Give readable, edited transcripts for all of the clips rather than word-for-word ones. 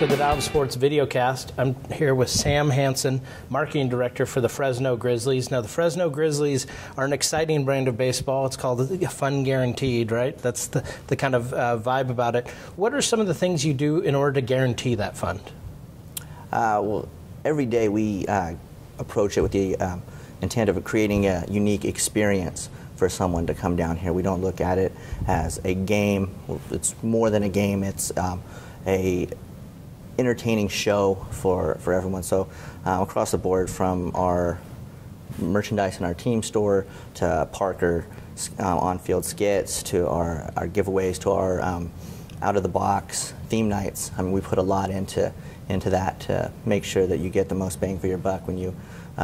to the Dial of Sports videocast. I'm here with Sam Hansen, Marketing Director for the Fresno Grizzlies. Now, the Fresno Grizzlies are an exciting brand of baseball. It's called Fun Guaranteed, right? That's the kind of vibe about it. What are some of the things you do in order to guarantee that fund? Well, every day we approach it with the intent of creating a unique experience for someone to come down here. We don't look at it as a game. It's more than a game. It's a entertaining show for everyone. So across the board, from our merchandise in our team store to Parker on-field skits to our giveaways to our out-of-the-box theme nights. I mean, we put a lot into that to make sure that you get the most bang for your buck when you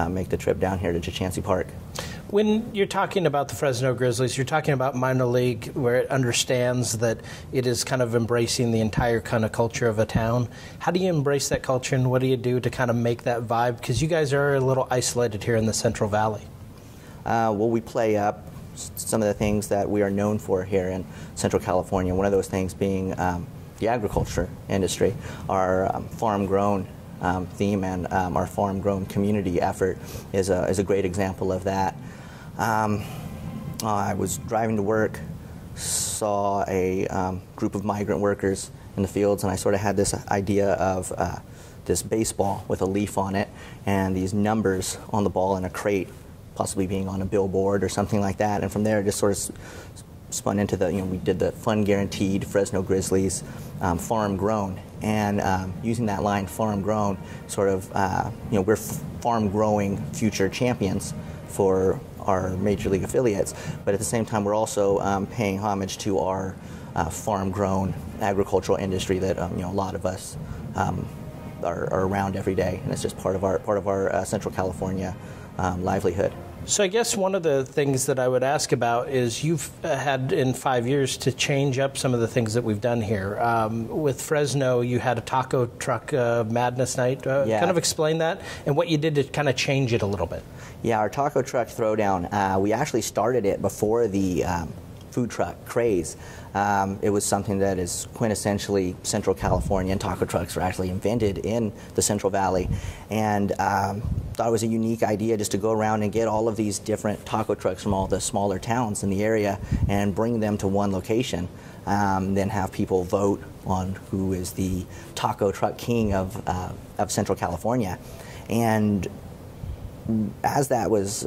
make the trip down here to Chachansey Park. When you're talking about the Fresno Grizzlies, you're talking about minor league where it understands that it is kind of embracing the entire kind of culture of a town. How do you embrace that culture, and what do you do to kind of make that vibe? Because you guys are a little isolated here in the Central Valley. Well, we play up some of the things that we are known for here in Central California. One of those things being the agriculture industry, our farm-grown theme, and our farm-grown community effort is a great example of that. I was driving to work, saw a group of migrant workers in the fields, and I sort of had this idea of this baseball with a leaf on it and these numbers on the ball in a crate, possibly being on a billboard or something like that. And from there, it just sort of spun into we did the Fun Guaranteed Fresno Grizzlies farm grown, and using that line farm grown, sort of we're farm growing future champions for our major league affiliates, but at the same time we're also paying homage to our farm grown agricultural industry that a lot of us are around every day, and it's just part of our Central California livelihood. So I guess one of the things that I would ask about is you've had in 5 years to change up some of the things that we've done here. With Fresno, you had a taco truck madness night. Yeah. Kind of explain that and what you did to kind of change it a little bit. Yeah, our taco truck throwdown, we actually started it before the food truck craze. It was something that is quintessentially Central California, and taco trucks were actually invented in the Central Valley. And thought it was a unique idea just to go around and get all of these different taco trucks from all the smaller towns in the area and bring them to one location. Then have people vote on who is the taco truck king of Central California. And as that was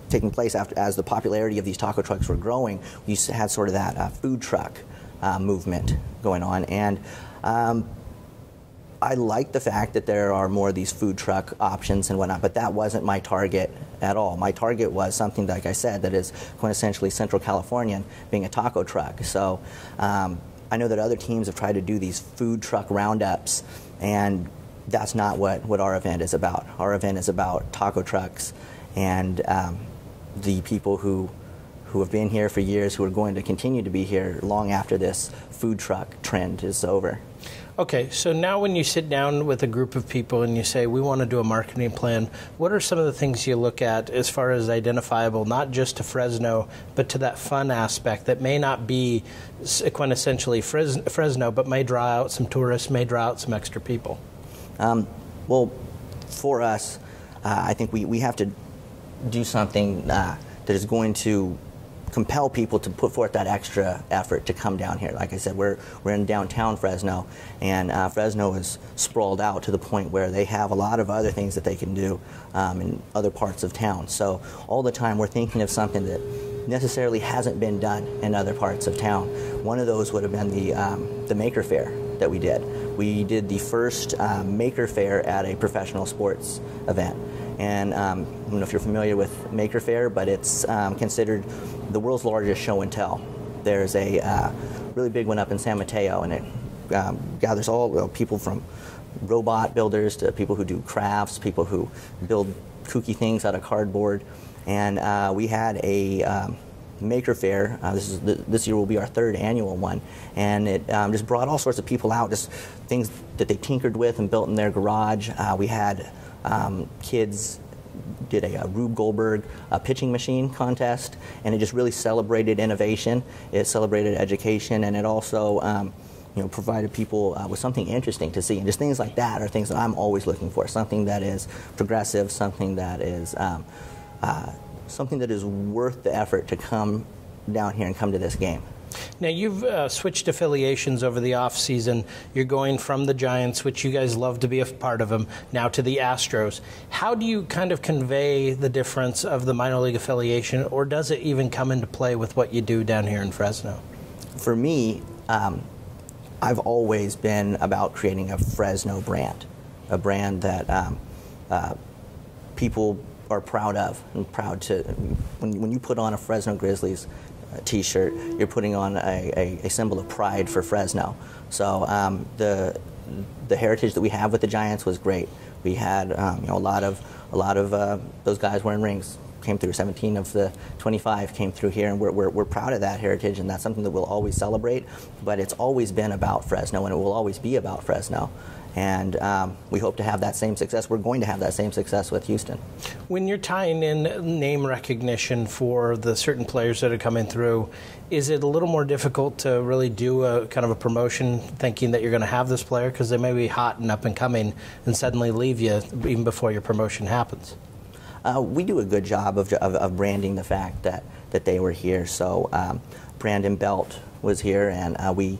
taking place, as the popularity of these taco trucks were growing, we had sort of that food truck movement going on. And I like the fact that there are more of these food truck options and whatnot, but that wasn't my target at all. My target was something, like I said, that is quintessentially Central Californian, being a taco truck. So I know that other teams have tried to do these food truck roundups, and that's not what our event is about. Our event is about taco trucks and the people who have been here for years, who are going to continue to be here long after this food truck trend is over. Okay, so now when you sit down with a group of people and you say, we want to do a marketing plan, what are some of the things you look at as far as identifiable, not just to Fresno, but to that fun aspect that may not be quintessentially Fresno, but may draw out some tourists, may draw out some extra people? Well, for us, I think we have to do something that is going to compel people to put forth that extra effort to come down here. Like I said, we're in downtown Fresno, and Fresno is sprawled out to the point where they have a lot of other things that they can do in other parts of town. So all the time we're thinking of something that necessarily hasn't been done in other parts of town. One of those would have been the Maker Faire that we did. We did the first Maker Faire at a professional sports event. And I don't know if you're familiar with Maker Faire, but it's considered the world's largest show and tell. There's a really big one up in San Mateo, and it gathers all people from robot builders to people who do crafts, people who build kooky things out of cardboard. And we had a Maker Faire. This year will be our third annual one, and it just brought all sorts of people out, just things that they tinkered with and built in their garage. We had kids did a Rube Goldberg pitching machine contest, and it just really celebrated innovation. It celebrated education, and it also provided people with something interesting to see. And just things like that are things that I'm always looking for. Something that is progressive, something that is worth the effort to come down here and come to this game. Now, you've switched affiliations over the off season. You're going from the Giants, which you guys love to be a part of them, now to the Astros. How do you kind of convey the difference of the minor league affiliation, or does it even come into play with what you do down here in Fresno? For me, I've always been about creating a Fresno brand, a brand that people are proud of and proud to. When you put on a Fresno Grizzlies T-shirt, you're putting on a symbol of pride for Fresno. So the heritage that we have with the Giants was great. We had a lot of those guys wearing rings came through. 17 of the 25 came through here, and we're proud of that heritage, and that's something that we'll always celebrate. But it's always been about Fresno, and it will always be about Fresno. And we hope to have that same success. We're going to have that same success with Houston. When you're tying in name recognition for the certain players that are coming through, is it a little more difficult to really do a kind of a promotion thinking that you're going to have this player because they may be hot and up and coming and suddenly leave you even before your promotion happens? We do a good job of branding the fact that they were here. So Brandon Belt was here, and we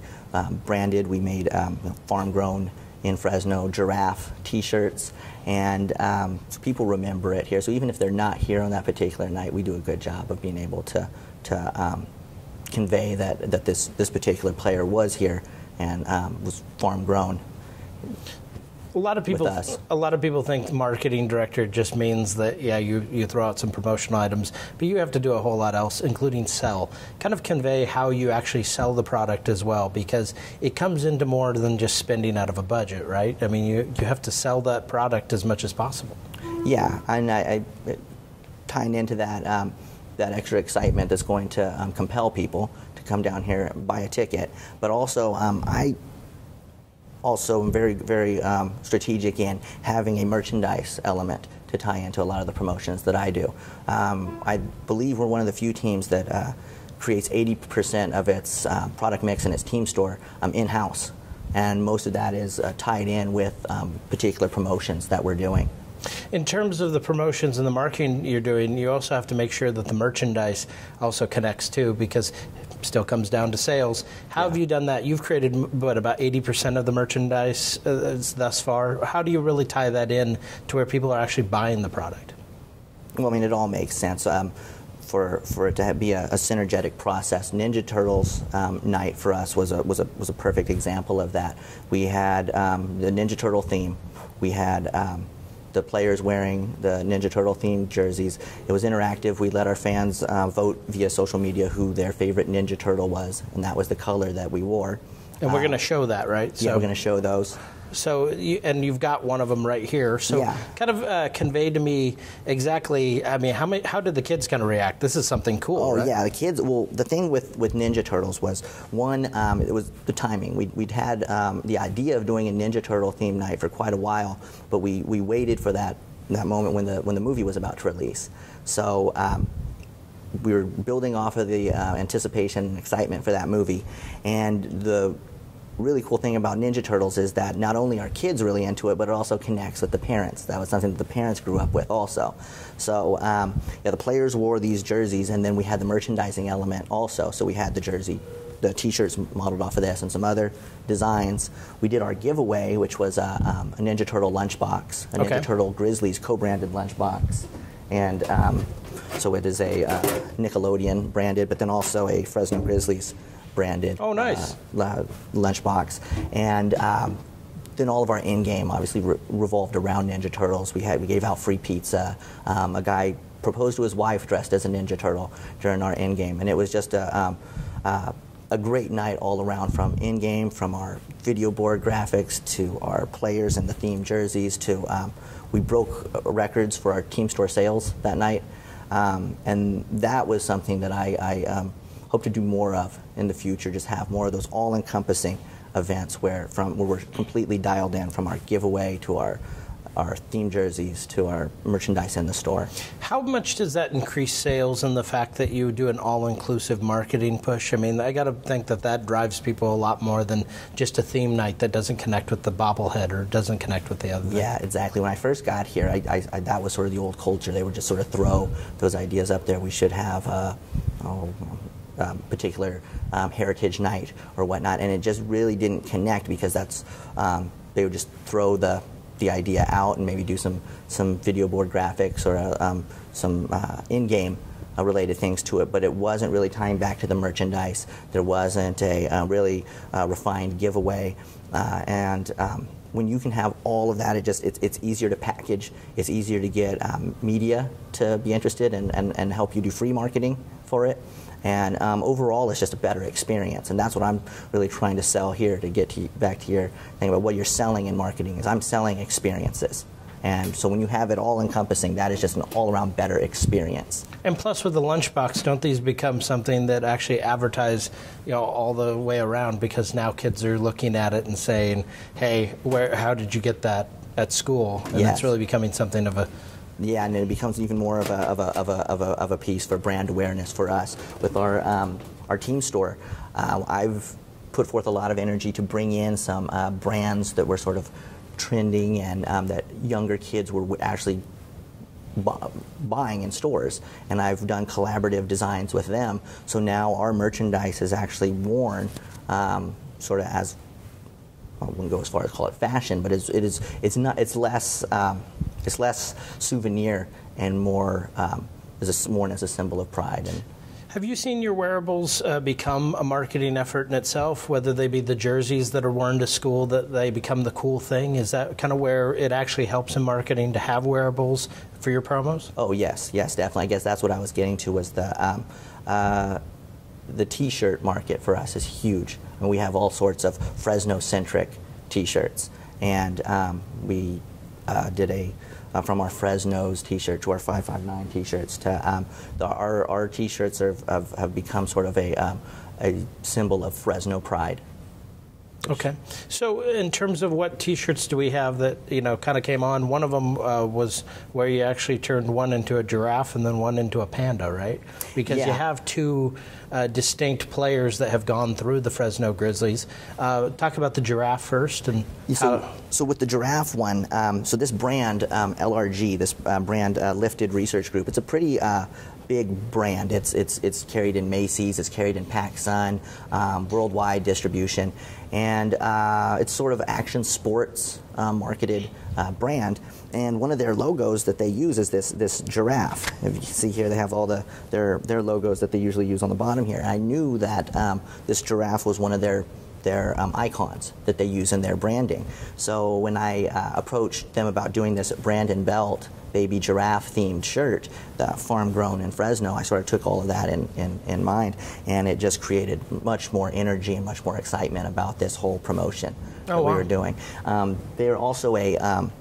branded, we made farm-grown in Fresno giraffe T-shirts, and so people remember it here. So even if they're not here on that particular night, we do a good job of being able to convey that this particular player was here and was farm grown. A lot of people think marketing director just means that, yeah, you throw out some promotional items, but you have to do a whole lot else, including sell. Kind of convey how you actually sell the product as well, because it comes into more than just spending out of a budget, right? I mean, you have to sell that product as much as possible. Yeah, and I tying into that that extra excitement that's going to compel people to come down here and buy a ticket, but also I am very, very strategic in having a merchandise element to tie into a lot of the promotions that I do. I believe we're one of the few teams that creates 80% of its product mix in its team store in-house, and most of that is tied in with particular promotions that we're doing. In terms of the promotions and the marketing you're doing, you also have to make sure that the merchandise also connects too, because it still comes down to sales. How have you done that? You've created, what, about 80% of the merchandise thus far. How do you really tie that in to where people are actually buying the product? Well, I mean, it all makes sense. For it to be a synergetic process. Ninja Turtles night for us was a perfect example of that. We had the Ninja Turtle theme. We had the players wearing the Ninja Turtle themed jerseys. It was interactive. We let our fans vote via social media who their favorite Ninja Turtle was, and that was the color that we wore. And we're going to show that, right? So, yeah, we're going to show those. So, and you've got one of them right here. So, yeah. Kind of convey to me exactly. I mean, how did the kids kind of react? This is something cool. Oh, right? Yeah, the kids. Well, the thing with Ninja Turtles was one. It was the timing. We'd had the idea of doing a Ninja Turtle theme night for quite a while, but we waited for that moment when the movie was about to release. So. We were building off of the anticipation and excitement for that movie, and the really cool thing about Ninja Turtles is that not only are kids really into it, but it also connects with the parents. That was something that the parents grew up with also. So yeah, the players wore these jerseys, and then we had the merchandising element also. So we had the jersey, the T-shirts modeled off of this, and some other designs. We did our giveaway, which was a Ninja Turtle lunchbox, a Ninja Turtle Grizzlies co-branded lunchbox, and so it is a Nickelodeon branded, but then also a Fresno Grizzlies branded lunchbox. And then all of our in-game obviously revolved around Ninja Turtles. We gave out free pizza. A guy proposed to his wife dressed as a Ninja Turtle during our in-game, and it was just a great night all around, from in-game, from our video board graphics to our players and the themed jerseys to we broke records for our team store sales that night. And that was something that I hope to do more of in the future, just have more of those all-encompassing events where we're completely dialed in, from our giveaway to our our theme jerseys to our merchandise in the store. How much does that increase sales and the fact that you do an all-inclusive marketing push? I mean, I got to think that that drives people a lot more than just a theme night that doesn't connect with the bobblehead or doesn't connect with the other thing. Yeah, exactly. When I first got here, that was sort of the old culture. They would just sort of throw those ideas up there. We should have particular heritage night or whatnot, and it just really didn't connect because that's they would just throw the idea out and maybe do some video board graphics or some in-game related things to it, but it wasn't really tying back to the merchandise. There wasn't a really refined giveaway, and when you can have all of that, it's easier to package. It's easier to get media to be interested and help you do free marketing for it. And overall, it's just a better experience, and that's what I'm really trying to sell here. To get back to your thing about what you're selling in marketing, is I'm selling experiences. And so when you have it all encompassing, that is just an all-around better experience. And plus, with the lunchbox, don't these become something that actually advertise, all the way around? Because now kids are looking at it and saying, "Hey, how did you get that at school?" And Yes. it's really becoming something of a Yeah, and it becomes even more of a piece for brand awareness for us with our team store. I've put forth a lot of energy to bring in some brands that were sort of trending and that younger kids were actually buying in stores, and I've done collaborative designs with them. So now our merchandise is actually worn sort of as, I wouldn't go as far as call it fashion, but it's less souvenir and more worn as a symbol of pride. And have you seen your wearables become a marketing effort in itself, whether they be the jerseys that are worn to school, that they become the cool thing? Is that kind of where it actually helps in marketing to have wearables for your promos? Oh, yes, definitely. I guess that's what I was getting to, was the T-shirt market for us is huge. And we have all sorts of Fresno-centric T-shirts. And we did from our Fresno's T-shirt to our 559 T-shirts to our T-shirts have become sort of a symbol of Fresno pride. Okay. So in terms of what T-shirts do we have that, kind of came on, one of them was where you actually turned one into a giraffe and then one into a panda, right? Because you have two distinct players that have gone through the Fresno Grizzlies. Talk about the giraffe first. And so with the giraffe one, so this brand, LRG, this brand Lifted Research Group, it's a pretty big brand. It's carried in Macy's, it's carried in PacSun, worldwide distribution, and it's sort of action sports marketed brand. And one of their logos that they use is this giraffe. If you can see here, they have all their logos that they usually use on the bottom here. I knew that this giraffe was one of their icons that they use in their branding. So when I approached them about doing this Brandon Belt baby giraffe themed shirt, the farm grown in Fresno, I sort of took all of that in mind, and it just created much more energy and much more excitement about this whole promotion that we were doing. They're also a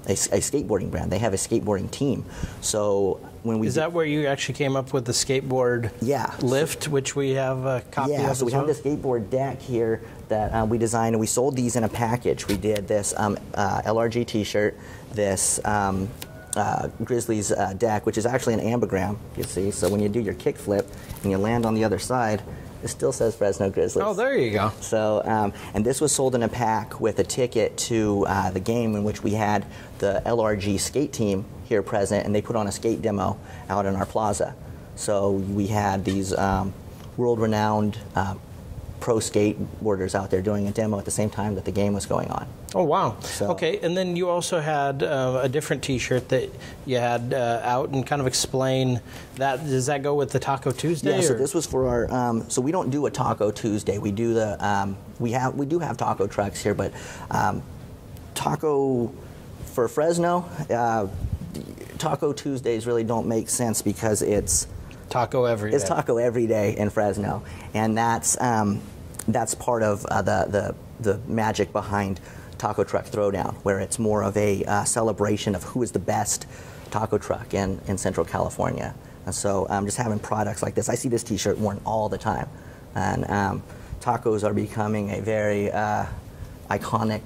skateboarding brand. They have a skateboarding team. So when we is that where you actually came up with the skateboard lift, which we have a copy of? Yeah, so we have the skateboard deck here that we designed, and we sold these in a package. We did this LRG T-shirt, this Grizzlies deck, which is actually an ambigram, you see. So when you do your kickflip and you land on the other side, it still says Fresno Grizzlies. Oh, there you go. So, and this was sold in a pack with a ticket to the game, in which we had the LRG skate team here present, and they put on a skate demo out in our plaza. So we had these world-renowned pro skateboarders out there doing a demo at the same time that the game was going on. Oh, wow. So, okay, and then you also had a different T-shirt that you had out, and kind of explain that. Does that go with the Taco Tuesday? Yeah, so this was for our, so we don't do a Taco Tuesday. We do the, we do have taco trucks here, but taco for Fresno, Taco Tuesdays really don't make sense because it's taco every day. It's taco every day in Fresno, and that's part of the magic behind Taco Truck Throwdown, where it's more of a celebration of who is the best taco truck in Central California. And so just having products like this, I see this T-shirt worn all the time, and tacos are becoming a very iconic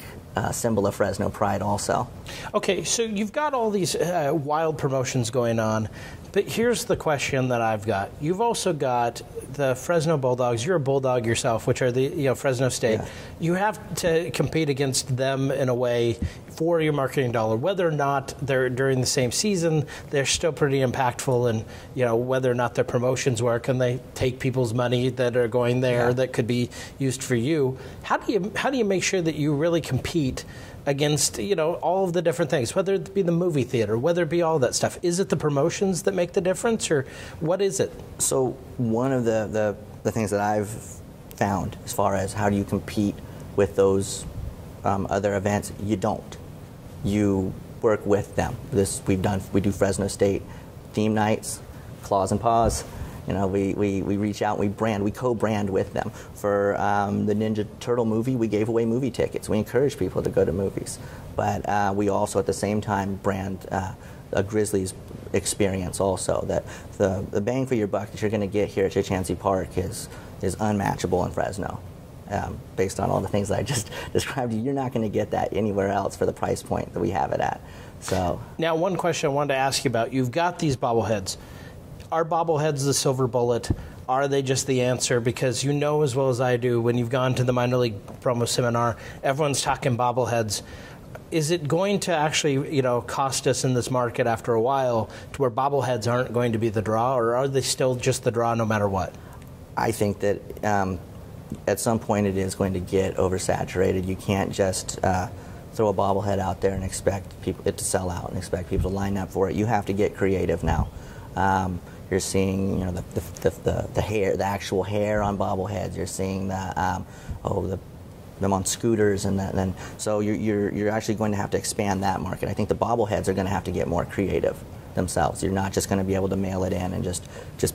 symbol of Fresno pride also. Okay, so you've got all these wild promotions going on, but here's the question that I've got. You've also got the Fresno Bulldogs. You're a Bulldog yourself, which are the Fresno State. Yeah. You have to compete against them in a way for your marketing dollar. Whether or not they're during the same season, they're still pretty impactful, and whether or not their promotions work and they take people's money that are going there that could be used for you. How do you make sure that you really compete against all of the different things, whether it be the movie theater, whether it be all that stuff? Is it the promotions that make the difference, or what is it? So one of the things that I've found as far as how do you compete with those other events, you don't. You work with them. We do Fresno State theme nights, Claws and Paws. We reach out, we co-brand with them. For the Ninja Turtle movie, we gave away movie tickets. We encourage people to go to movies. But we also, at the same time, brand a Grizzlies experience also. That the bang for your buck that you're going to get here at Chichansi Park is unmatchable in Fresno. Based on all the things that I just described to you, you're not going to get that anywhere else for the price point that we have it at. So now, one question I wanted to ask you about. You've got these bobbleheads. Are bobbleheads the silver bullet? Are they just the answer? Because you know as well as I do, when you've gone to the minor league promo seminar, everyone's talking bobbleheads. Is it going to actually, cost us in this market after a while to where bobbleheads aren't going to be the draw, or are they still just the draw no matter what? I think that at some point it is going to get oversaturated. You can't just throw a bobblehead out there and expect it to sell out and expect people to line up for it. You have to get creative now. You're seeing, the hair, the actual hair on bobbleheads. You're seeing them on scooters, and then so you're actually going to have to expand that market. I think the bobbleheads are going to have to get more creative themselves. You're not just going to be able to mail it in and just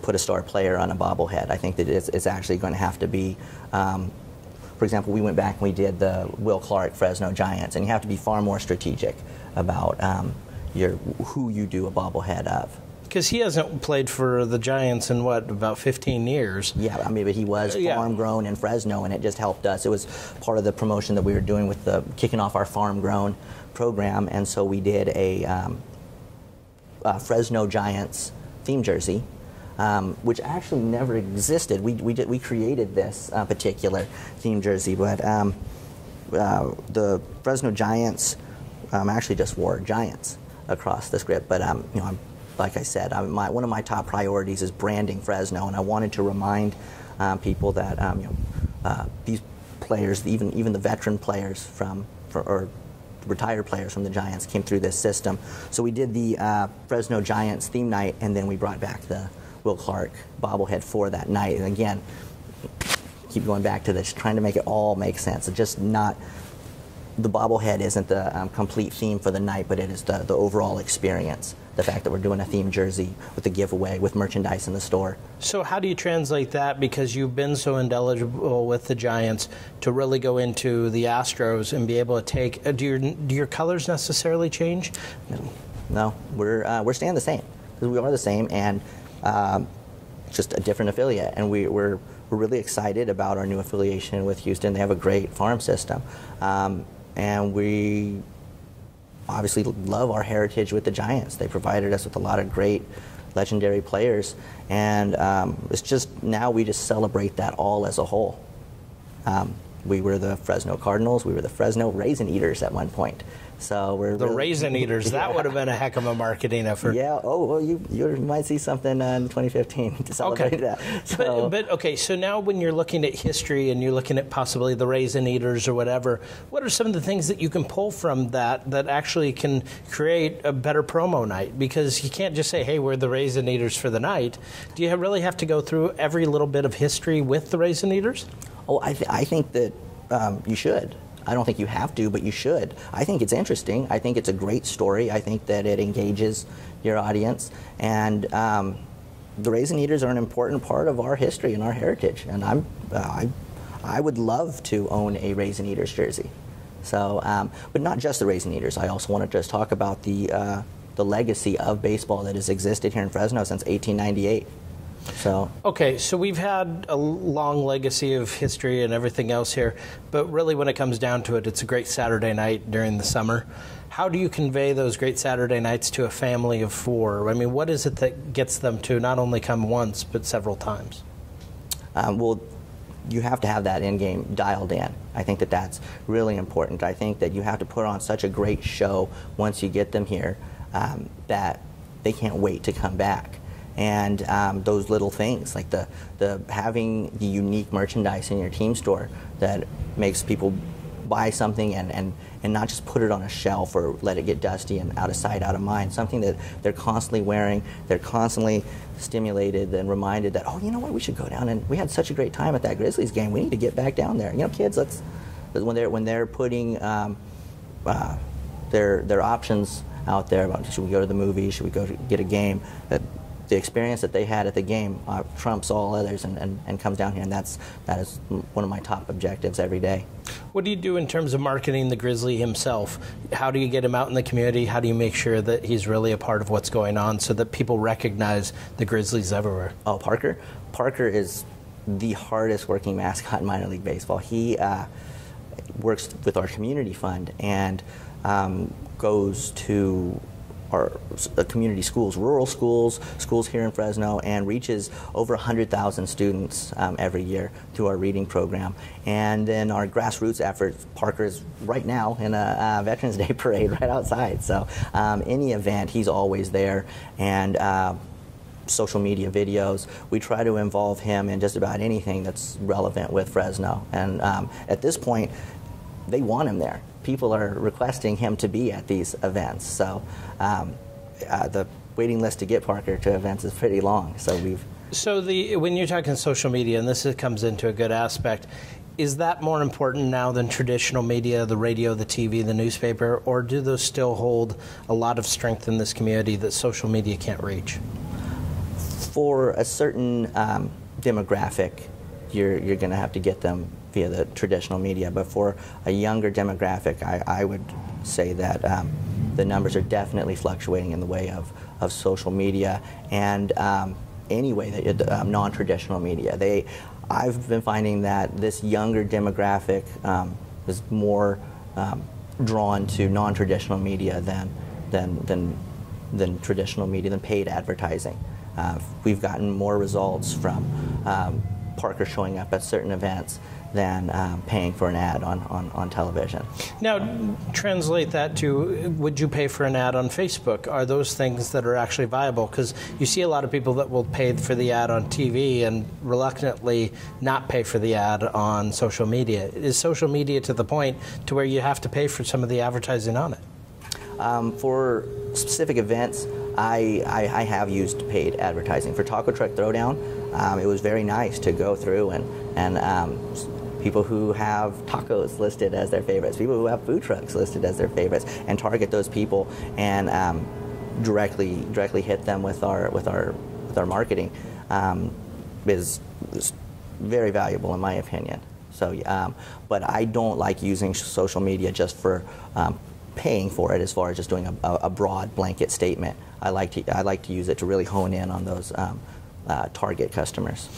put a star player on a bobblehead. I think that it's actually going to have to be. For example, we went back and we did the Will Clark Fresno Giants, and you have to be far more strategic about who you do a bobblehead of. Because he hasn't played for the Giants in, about 15 years? Yeah, but he was farm-grown in Fresno, and it just helped us. It was part of the promotion that we were doing with kicking off our farm-grown program, and so we did a Fresno Giants theme jersey, which actually never existed. We created this particular theme jersey, but the Fresno Giants actually just wore Giants across the script, but like I said, one of my top priorities is branding Fresno, and I wanted to remind people that these players, even the veteran players or retired players from the Giants, came through this system. So we did the Fresno Giants theme night, and then we brought back the Will Clark bobblehead for that night. And again, keep going back to this, trying to make it all make sense. It's just not. The bobblehead isn't the complete theme for the night, but it is the overall experience. The fact that we're doing a theme jersey with a giveaway, with merchandise in the store. So how do you translate that, because you've been so indelible with the Giants, to really go into the Astros and be able to take, do your colors necessarily change? No, we're staying the same, because we are the same, and just a different affiliate, and we're really excited about our new affiliation with Houston. They have a great farm system, and we obviously love our heritage with the Giants. They provided us with a lot of great legendary players, and it's just now we just celebrate that all as a whole. We were the Fresno Cardinals. We were the Fresno Raisin Eaters at one point. So we're the Raisin Eaters. That would have been a heck of a marketing effort. Yeah. Oh, well, you might see something in 2015 to celebrate that. So. But okay. So now, when you're looking at history and you're looking at possibly the Raisin Eaters or whatever, what are some of the things that you can pull from that actually can create a better promo night? Because you can't just say, "Hey, we're the Raisin Eaters for the night." Do you really have to go through every little bit of history with the Raisin Eaters? Oh, I think that you should. I don't think you have to, but you should. I think it's interesting. I think it's a great story. I think that it engages your audience. And the Raisin Eaters are an important part of our history and our heritage. And I would love to own a Raisin Eaters jersey. So, but not just the Raisin Eaters. I also want to just talk about the legacy of baseball that has existed here in Fresno since 1898. So okay, so we've had a long legacy of history and everything else here, but really when it comes down to it, it's a great Saturday night during the summer. How do you convey those great Saturday nights to a family of 4? I mean, what is it that gets them to not only come once, but several times? Well, you have to have that in-game dialed in. I think that that's really important. I think that you have to put on such a great show once you get them here that they can't wait to come back. And those little things, like the having the unique merchandise in your team store that makes people buy something and not just put it on a shelf or let it get dusty and out of sight, out of mind. Something that they're constantly wearing, they're constantly stimulated and reminded that, oh, you know what, we should go down, and we had such a great time at that Grizzlies game. We need to get back down there. You know, kids, when they're putting their options out there about should we go to the movies, should we go to get a game, that the experience that they had at the game trumps all others and comes down here, and that is one of my top objectives every day. What do you do in terms of marketing the Grizzly himself? How do you get him out in the community? How do you make sure that he's really a part of what's going on so that people recognize the Grizzlies everywhere? Oh, Parker? Parker is the hardest working mascot in minor league baseball. He works with our community fund and goes to our community schools, rural schools, schools here in Fresno, and reaches over 100,000 students every year through our reading program. And then our grassroots efforts, Parker is right now in a Veterans Day parade right outside. So any event, he's always there. And social media videos, we try to involve him in just about anything that's relevant with Fresno. And at this point, they want him there. People are requesting him to be at these events. So the waiting list to get Parker to events is pretty long. So when you're talking social media, and this comes into a good aspect, is that more important now than traditional media, the radio, the TV, the newspaper, or do those still hold a lot of strength in this community that social media can't reach? For a certain demographic, you're going to have to get them via the traditional media. But for a younger demographic, I would say that the numbers are definitely fluctuating in the way of social media and anyway, non-traditional media. I've been finding that this younger demographic is more drawn to non-traditional media than traditional media, than paid advertising. We've gotten more results from Parker showing up at certain events than paying for an ad on television. Now, translate that to, would you pay for an ad on Facebook? Are those things that are actually viable? Because you see a lot of people that will pay for the ad on TV and reluctantly not pay for the ad on social media. Is social media to the point to where you have to pay for some of the advertising on it? For specific events, I have used paid advertising. For Taco Truck Throwdown, it was very nice to go through and people who have tacos listed as their favorites, people who have food trucks listed as their favorites, and target those people and directly hit them with our marketing is very valuable in my opinion. So, but I don't like using social media just for paying for it, as far as just doing a broad blanket statement. I like to use it to really hone in on those target customers.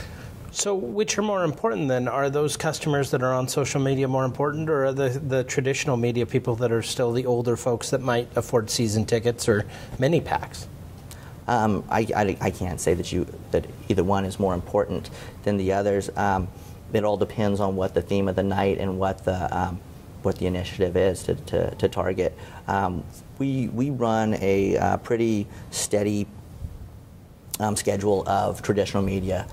So which are more important then? Are those customers that are on social media more important, or are the traditional media people that are still the older folks that might afford season tickets or mini packs? I can't say that either one is more important than the others. It all depends on what the theme of the night and what the initiative is to target. We run a pretty steady schedule of traditional media,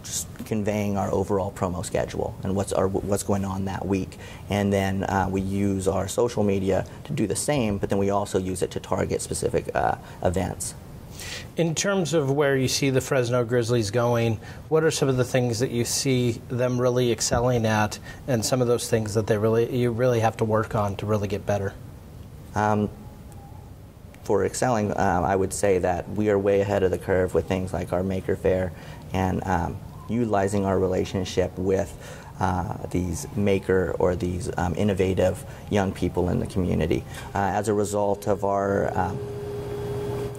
just conveying our overall promo schedule and what's going on that week. And then we use our social media to do the same, but then we also use it to target specific events. In terms of where you see the Fresno Grizzlies going, what are some of the things that you see them really excelling at, and some of those things that you really have to work on to really get better? For excelling, I would say that we are way ahead of the curve with things like our Maker Faire and utilizing our relationship with these maker or these innovative young people in the community. As a result of our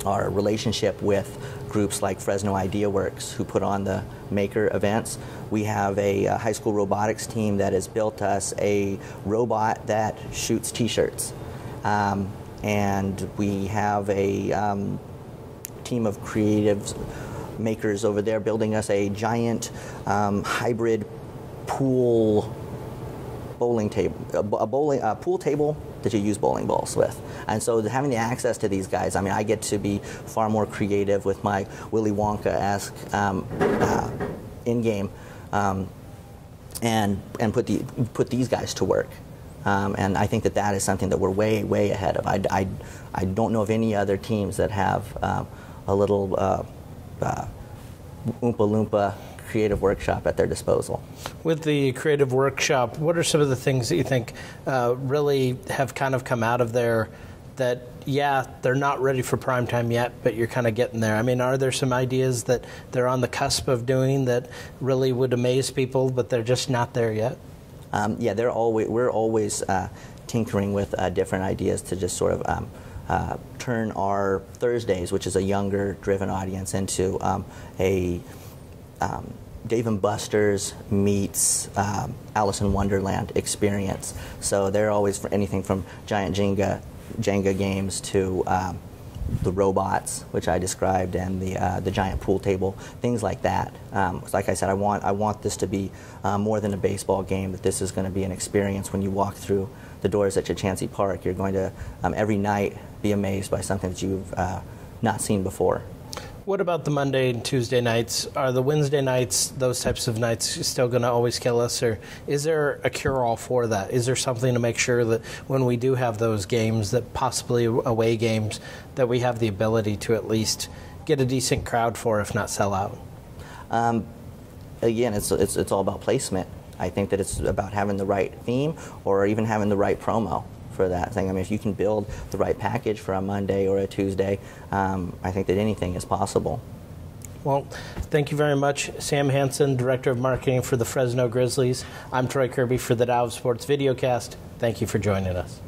relationship with groups like Fresno IdeaWorks, who put on the maker events. We have a high school robotics team that has built us a robot that shoots T-shirts. And we have a team of creative makers over there building us a giant hybrid pool bowling table, a pool table that you use bowling balls with. And so having the access to these guys, I mean, I get to be far more creative with my Willy Wonka-esque in-game and put these guys to work. And I think that is something that we're way ahead of. I don't know of any other teams that have a little Oompa Loompa creative workshop at their disposal. With the creative workshop, what are some of the things that you think really have kind of come out of there that, yeah, they're not ready for prime time yet, but you're kind of getting there? I mean, are there some ideas that they're on the cusp of doing that really would amaze people, but they're just not there yet? Yeah, we're always tinkering with different ideas to just sort of turn our Thursdays, which is a younger driven audience, into a Dave & Buster's meets Alice in Wonderland experience. So they're always for anything from giant Jenga games to the robots, which I described, and the giant pool table, things like that. Like I said, I want this to be more than a baseball game. That this is going to be an experience. When you walk through the doors at Chachansey Park, you're going to every night be amazed by something that you've not seen before. What about the Monday and Tuesday nights? Are the Wednesday nights, those types of nights, still going to always kill us? Or is there a cure-all for that? Is there something to make sure that when we do have those games, that possibly away games, that we have the ability to at least get a decent crowd for, if not sell out? Again, it's all about placement. I think that it's about having the right theme or even having the right promo for that thing. I mean, if you can build the right package for a Monday or a Tuesday, I think that anything is possible. Well, thank you very much, Sam Hansen, Director of Marketing for the Fresno Grizzlies. I'm Troy Kirby for the Dow of Sports Videocast. Thank you for joining us.